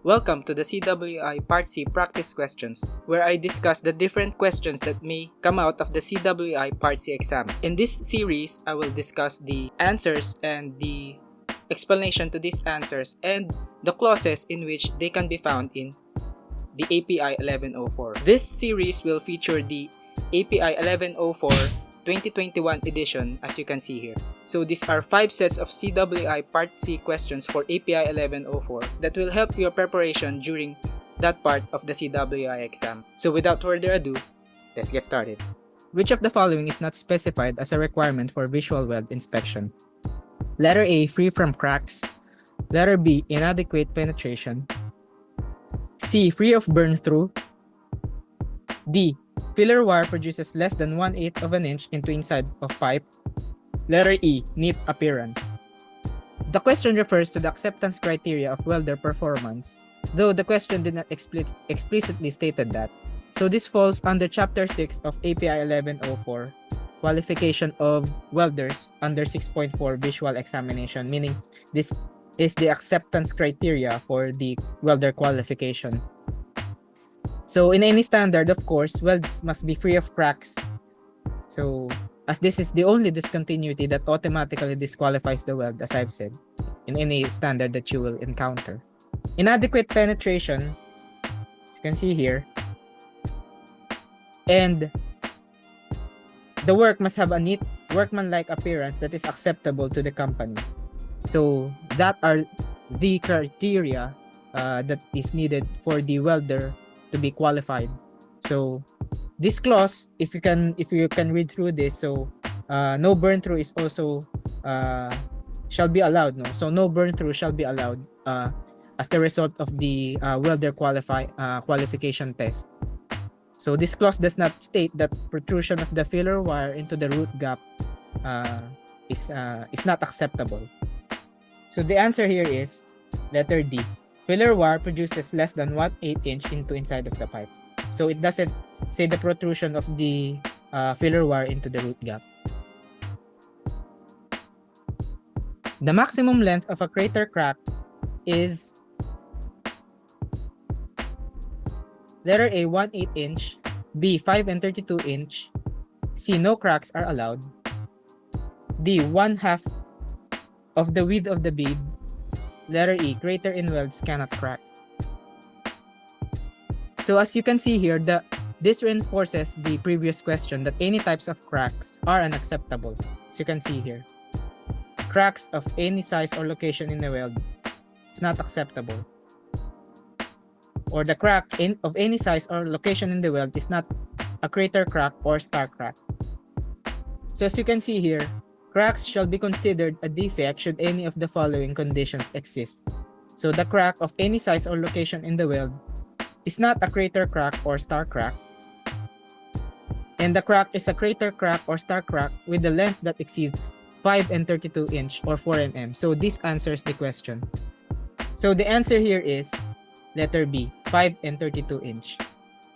Welcome to the CWI Part C practice questions, where I discuss the different questions that may come out of the CWI Part C exam. In this series, I will discuss the answers and the explanation to these answers and the clauses in which they can be found in the API 1104. This series will feature the API 1104 2021 edition, as you can see here. So these are 5 sets of CWI Part C questions for API 1104 that will help your preparation during that part of the CWI exam. So without further ado, let's get started. Which of the following is not specified as a requirement for visual weld inspection? Letter A, free from cracks. Letter B, inadequate penetration. C, free of burn through. D, filler wire produces less than 1/8 of an inch into inside of pipe. Letter E, neat appearance. The question refers to the acceptance criteria of welder performance, though the question did not explicitly stated that. So this falls under Chapter 6 of API 1104, qualification of welders under 6.4 visual examination, meaning this is the acceptance criteria for the welder qualification. So in any standard, of course, welds must be free of cracks. So as this is the only discontinuity that automatically disqualifies the weld, as I've said, in any standard that you will encounter. Inadequate penetration, as you can see here, and the work must have a neat workmanlike appearance that is acceptable to the company. So that are the criteria that is needed for the welder to be qualified. So this clause, if you can read through this, so no burn through is also shall be allowed. So no burn through shall be allowed as the result of the welder qualification test. So this clause does not state that protrusion of the filler wire into the root gap is not acceptable. So the answer here is letter D. Filler wire produces less than 1/8 inch into inside of the pipe. So it doesn't say the protrusion of the filler wire into the root gap. The maximum length of a crater crack is letter A, 1/8 inch, B, 5 and 32 inch, C, no cracks are allowed, D, 1/2 of the width of the bead, letter E, crater in welds cannot crack. So as you can see here, this reinforces the previous question that any types of cracks are unacceptable. As you can see here, cracks of any size or location in the weld is not acceptable. Or the crack of any size or location in the weld is not a crater crack or star crack. So as you can see here, cracks shall be considered a defect should any of the following conditions exist. So the crack of any size or location in the weld is not a crater crack or star crack. And the crack is a crater crack or star crack with the length that exceeds 5 and 32 inch or 4 mm. So this answers the question. So the answer here is letter B, 5 and 32 inch.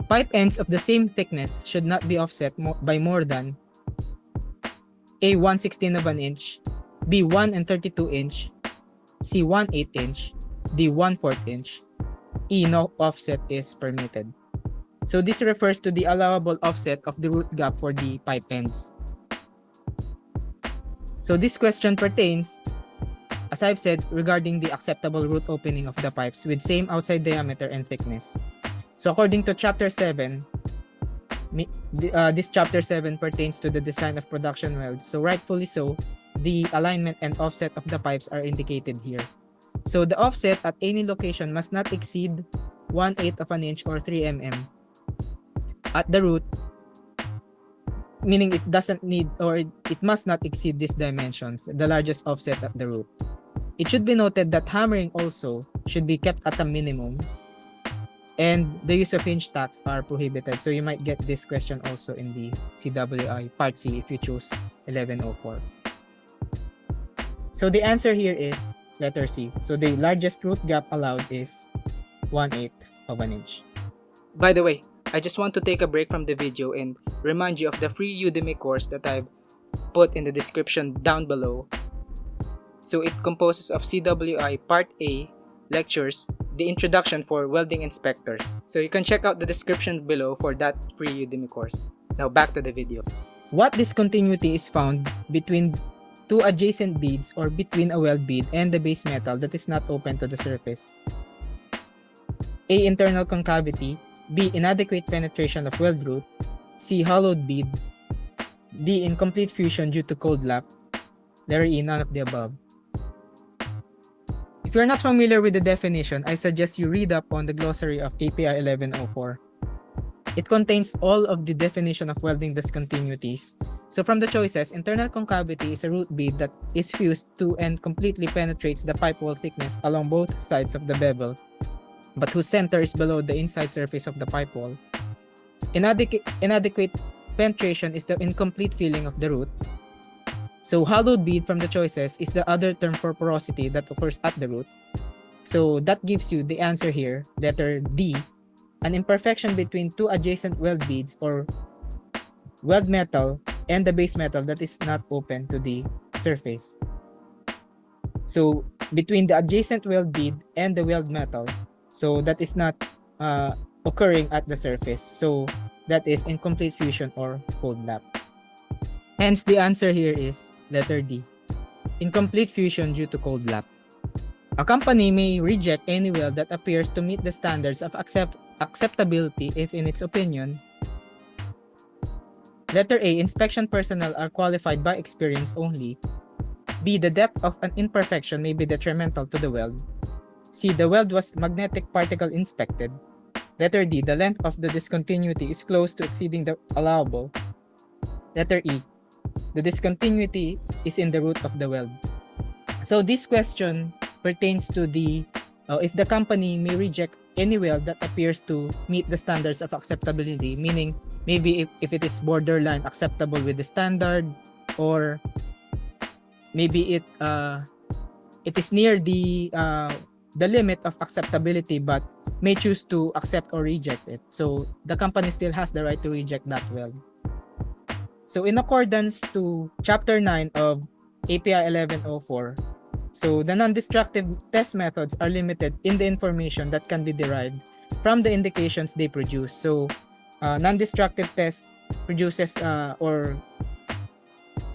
Pipe ends of the same thickness should not be offset by more than A, 1/16 of an inch, B, 1 and 32 inch, C, 1/8 inch, D, 1/4 inch, E, no offset is permitted. So this refers to the allowable offset of the root gap for the pipe ends. So this question pertains, as I've said, regarding the acceptable root opening of the pipes with same outside diameter and thickness. So according to Chapter 7, this Chapter 7 pertains to the design of production welds. So rightfully so, the alignment and offset of the pipes are indicated here. So the offset at any location must not exceed 1/8 of an inch or 3 mm at the root, meaning it doesn't need or it must not exceed these dimensions, the largest offset at the root. It should be noted that hammering also should be kept at a minimum, and the use of hinge tacks are prohibited. So you might get this question also in the CWI Part C if you choose 1104. So the answer here is letter C. So the largest root gap allowed is 1/8 of an inch. By the way, I just want to take a break from the video and remind you of the free Udemy course that I've put in the description down below. So it composes of CWI Part A lectures, the introduction for welding inspectors. So you can check out the description below for that free Udemy course. Now back to the video. What discontinuity is found between two adjacent beads or between a weld bead and the base metal that is not open to the surface? A. Internal concavity. B. Inadequate penetration of weld root. C. Hollowed bead. D. Incomplete fusion due to cold lap. Letter E. None of the above. If you're not familiar with the definition, I suggest you read up on the glossary of API 1104. It contains all of the definition of welding discontinuities. So from the choices, internal concavity is a root bead that is fused to and completely penetrates the pipe wall thickness along both sides of the bevel, but whose center is below the inside surface of the pipe wall. Inadequate penetration is the incomplete filling of the root. So hollowed bead from the choices is the other term for porosity that occurs at the root. So that gives you the answer here, letter D, an imperfection between two adjacent weld beads or weld metal and the base metal that is not open to the surface. So between the adjacent weld bead and the weld metal, so that is not occurring at the surface. So that is incomplete fusion or cold lap. Hence the answer here is letter D, incomplete fusion due to cold lap. A company may reject any weld that appears to meet the standards of acceptability if, in its opinion, letter A, inspection personnel are qualified by experience only. B, the depth of an imperfection may be detrimental to the weld. C, the weld was magnetic particle inspected. Letter D, the length of the discontinuity is close to exceeding the allowable. Letter E, the discontinuity is in the root of the weld. So this question pertains to the if the company may reject any weld that appears to meet the standards of acceptability, meaning maybe if it is borderline acceptable with the standard, or maybe it is near the limit of acceptability but may choose to accept or reject it. So the company still has the right to reject that weld. So in accordance to Chapter 9 of API 1104, so the non-destructive test methods are limited in the information that can be derived from the indications they produce. So non-destructive test produces or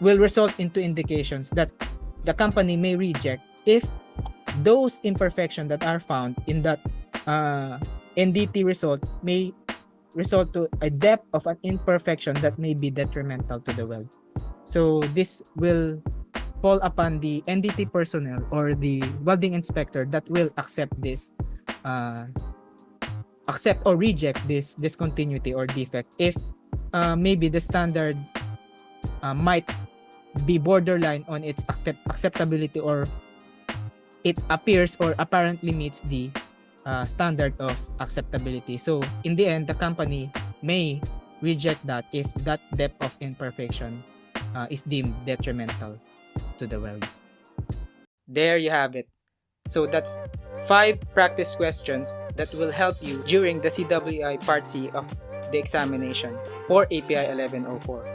will result into indications that the company may reject if those imperfections that are found in that NDT result may result to a depth of an imperfection that may be detrimental to the weld. So this will fall upon the NDT personnel or the welding inspector that will accept this, accept or reject this discontinuity or defect if maybe the standard might be borderline on its acceptability, or it appears or apparently meets the standard of acceptability. So in the end, the company may reject that if that depth of imperfection is deemed detrimental to the weld. There you have it. So that's 5 practice questions that will help you during the CWI Part C of the examination for API 1104.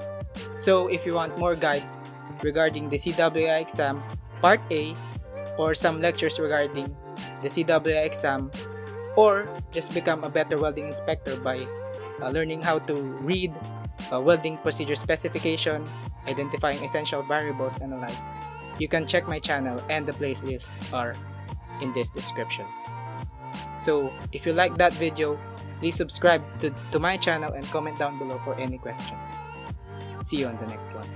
So if you want more guides regarding the CWI exam Part A, or some lectures regarding the CWI exam, or just become a better welding inspector by learning how to read welding procedure specification, identifying essential variables, and the like, you can check my channel, and the playlists are in this description. So if you like that video, please subscribe to my channel and comment down below for any questions. See you on the next one.